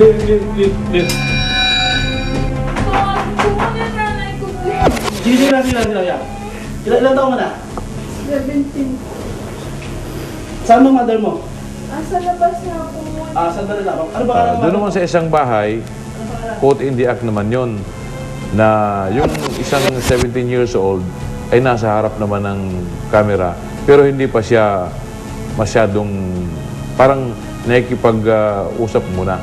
Live. Sige, yan. Ilan taon mo na? 17. Saan ang mother mo? Asa labas na ako. Saan ba nila? Ano ba ka Doon naman sa isang bahay, quote in the act naman yon na yung isang 17 years old ay nasa harap naman ng camera pero hindi pa siya masyadong parang nakikipag-usap muna.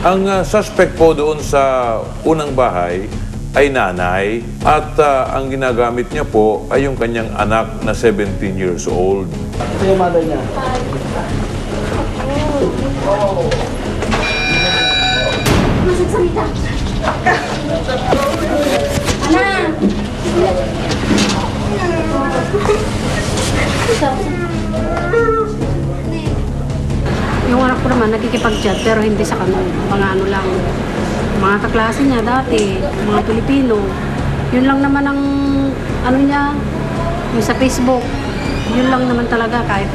Ang suspect po doon sa unang bahay ay nanay at ang ginagamit niya po ay yung kanyang anak na 17 years old. Ito yung mother niya. Masagsalita. Anak! Yung anak ko naman, nagkikipag-chat pero hindi sa kanila. Mga ano lang, mga kaklase niya dati, mga Pilipino. Yun lang naman ang ano niya, yung sa Facebook. Yun lang naman talaga kahit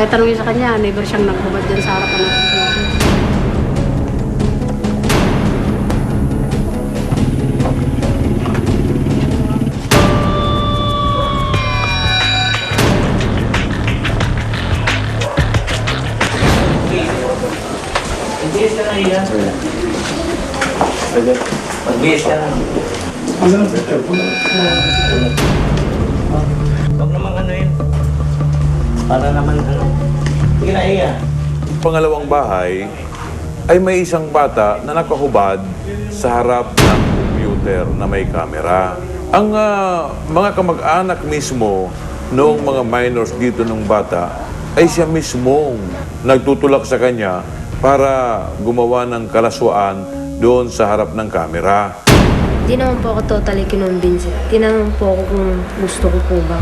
tanongin sa kanya, never siyang naghubad dyan sa harapan ng computer. Mag-bihis ka na iyan. Mag-bihis ka na. Huwag naman ano yun. Para naman ano. Sige na iya. Pangalawang bahay ay may isang bata na nakahubad sa harap ng computer na may camera. Ang mga kamag-anak mismo noong mga minors dito ng bata ay siya mismong nagtutulak sa kanya para gumawa ng kalaswaan doon sa harap ng camera. Di naman po ako totally kinumbinsi. Tinanong po ako kung gusto ko po ba.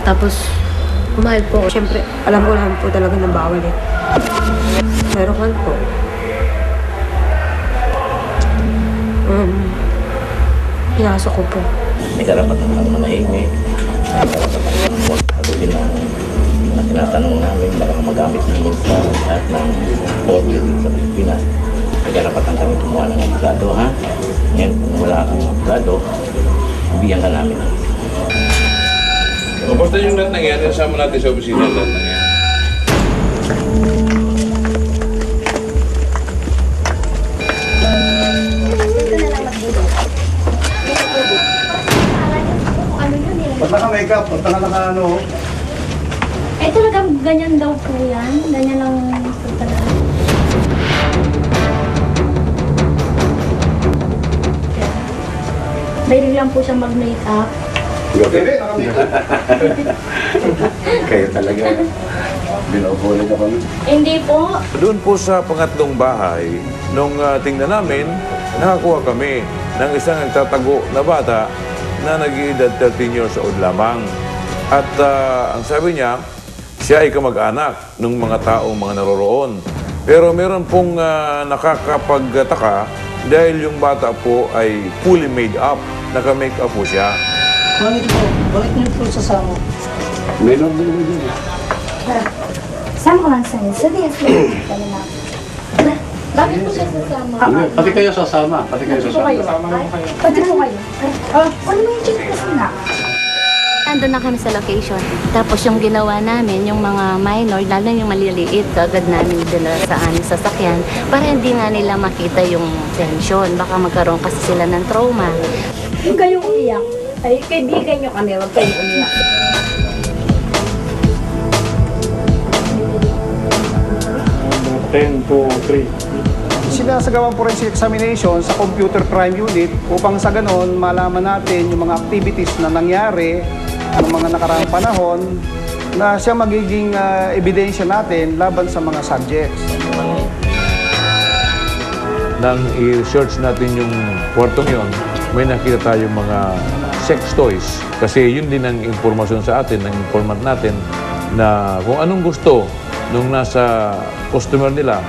Tapos, umahal po ako. Siyempre, alam ko naman po talaga na bawal eh. Pero kan po. Pinasok ko po. May karapatan lang na maingay. May karapatan lang po. Patuloy na mga tinatanong namin baka magamit namin sa lahat ng audio sa Pilipinas. May karapatan kami kumuha ng abogado, ha? Ngayon, kung wala kang abogado, bigyan ka namin. Basta yung lahat ng yan, nasama natin sa opisina lahat ng yan. Ba't naka-makeup? Ba't naka-ano? Eh talagang ganyan daw po yan. Ganyan lang po talaga. Mahilig lang po siya mag-makeup. Hindi, naka-makeup. Kayo talaga. Binubulit ako. Hindi po. Doon po sa pangatlong bahay, nung tingnan namin, nakakuha kami ng isang nagtatago na bata na nag-iedad 13 years old lamang. At ang sabi niya, siya ay kamag-anak ng mga taong mga naroroon. Pero meron pong nakakapagtaka dahil yung bata po ay fully made up. Naka-make up po siya. Bakit po? Bakit niyo po sasama? Meron din mo din. Sama ko lang sa'yo. Sabi, bakit po siya sasama? Pati kayo sasama. Pati kayo sasama. Pati po kayo. Ano mo yung chicken kasi na? Nandun na kami sa location. Tapos yung ginawa namin, yung mga minor, lalo yung maliliit, agad namin dala sa aming sasakyan para hindi nga nila makita yung tension. Baka magkaroon kasi sila ng trauma. Yung kayong umiyak, ay kaibigan nyo kami, huwag kayong umiyak. Sinasagawang forensic examination sa computer crime unit upang sa ganon malaman natin yung mga activities na nangyari ng mga nakaraang panahon na siya magiging ebidensya natin laban sa mga subjects. Nang i-search natin yung kwartong yon, may nakita tayong mga sex toys. Kasi yun din ang impormasyon sa atin, ng informant natin, na kung anong gusto nung nasa customer nila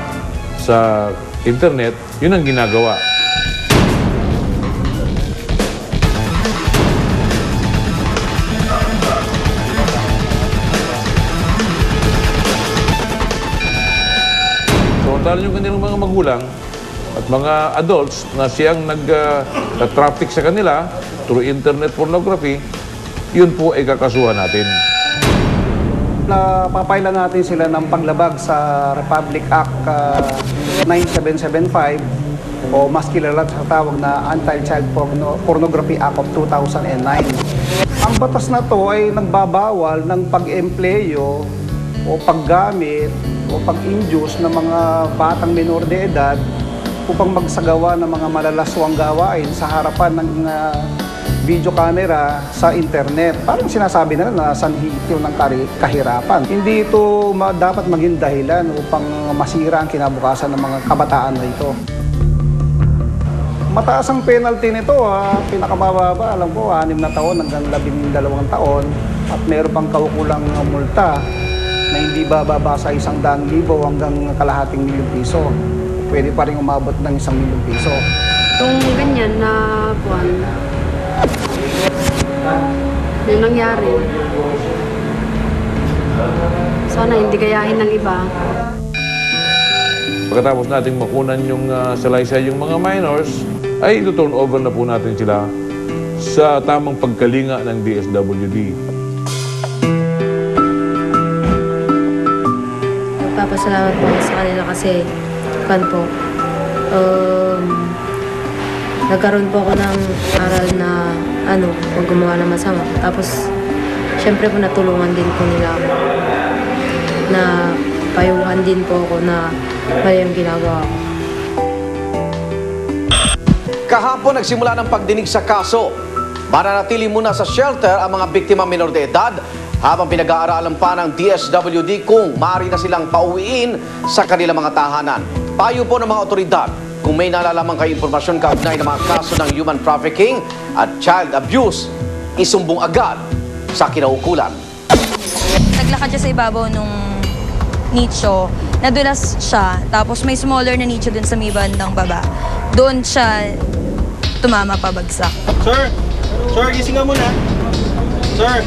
sa internet, yun ang ginagawa. lalo yung kanilang mga magulang at mga adults na siyang nag-traffic sa kanila through internet pornography, yun po ay kakasuhan natin. Napapailan natin sila ng paglabag sa Republic Act 9775 o mas kilala sa tawag na Anti-Child Pornography Act of 2009. Ang batas na to ay nagbabawal ng pag-empleyo o paggamit o pag-induce ng mga batang minor de edad upang magsagawa ng mga malalaswang gawain sa harapan ng video camera sa internet. Parang sinasabi nila na sanhi ito ng kahirapan. Hindi ito dapat maging dahilan upang masira ang kinabukasan ng mga kabataan na ito. Mataas ang penalty nito, pinakamababa, alam ko, 6 na taon hanggang 12 taon at meron pang kaukulang multa na hindi bababa sa 100,000 hanggang kalahating milyong piso. Pwede pa rin umabot ng 1,000,000 piso. Kung ganyan na buwan, yung nangyari, sana hindi gayahin ng iba. Pagkatapos nating makunan yung salaysay yung mga minors, ay ito-turn over na po natin sila sa tamang pagkalinga ng DSWD. Nagpapasalamat po sa kanila kasi nagkaroon po ako ng aral na huwag gumawa ng masama. Tapos, syempre po natulungan din po nila ako. Na payuhan din po ako na mali yung ginagawa ko. Kahapon nagsimula ng pagdinig sa kaso. Mananatili muna sa shelter ang mga biktima minor de edad habang pinag-aaralan pa ng DSWD kung maaari na silang pauwiin sa kanilang mga tahanan. Payo po ng mga otoridad, kung may nalalaman kayo impormasyon kaugnay ng mga kaso ng human trafficking at child abuse, isumbong agad sa kinaukulan. Naglakad siya sa ibabaw nung nicho, nadulas siya, tapos may smaller na nicho dun sa may bandang baba. Doon siya tumama pabagsak. Sir! Sir, gising ka muna. Sir!